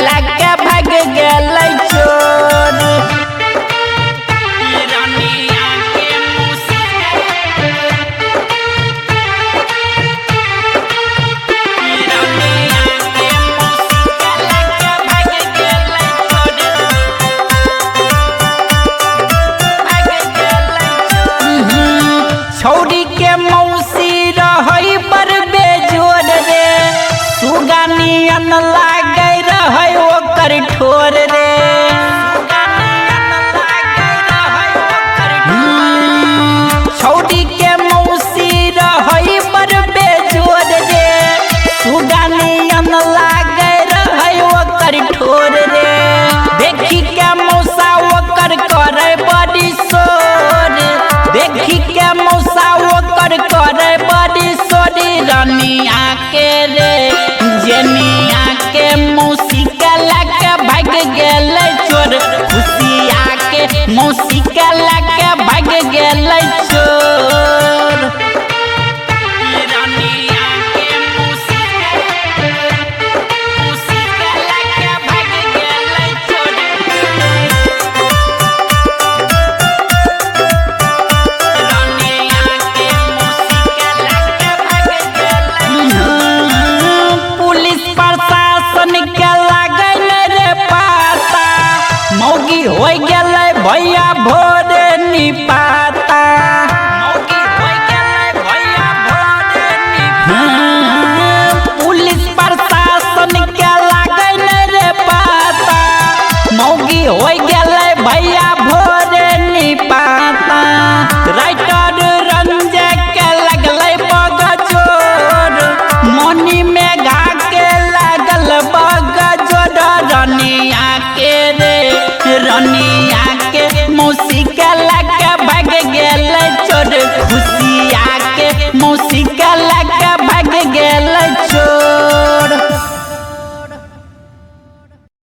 लगा भाग गेल चोर। छौरी के मौसी रही पर बेजोर रे, सुगानियन लागे रहे ओकर ठोर रे। छौरी के मौसी रही पर बेजोर रे, सुगानियन लागे रहे ओकर ठोर रे। देखी के मौसा ओकर करे बड़ी शोर, देखी के मौसा ओकर करे बड़ी सोरी। रनिया के रे जेनिया के मौसी के लगे भाग गेल चोर, खुशिया के मौसी के लगे भाग गेल चोर। मौगी हो गए भैया भोर निपा।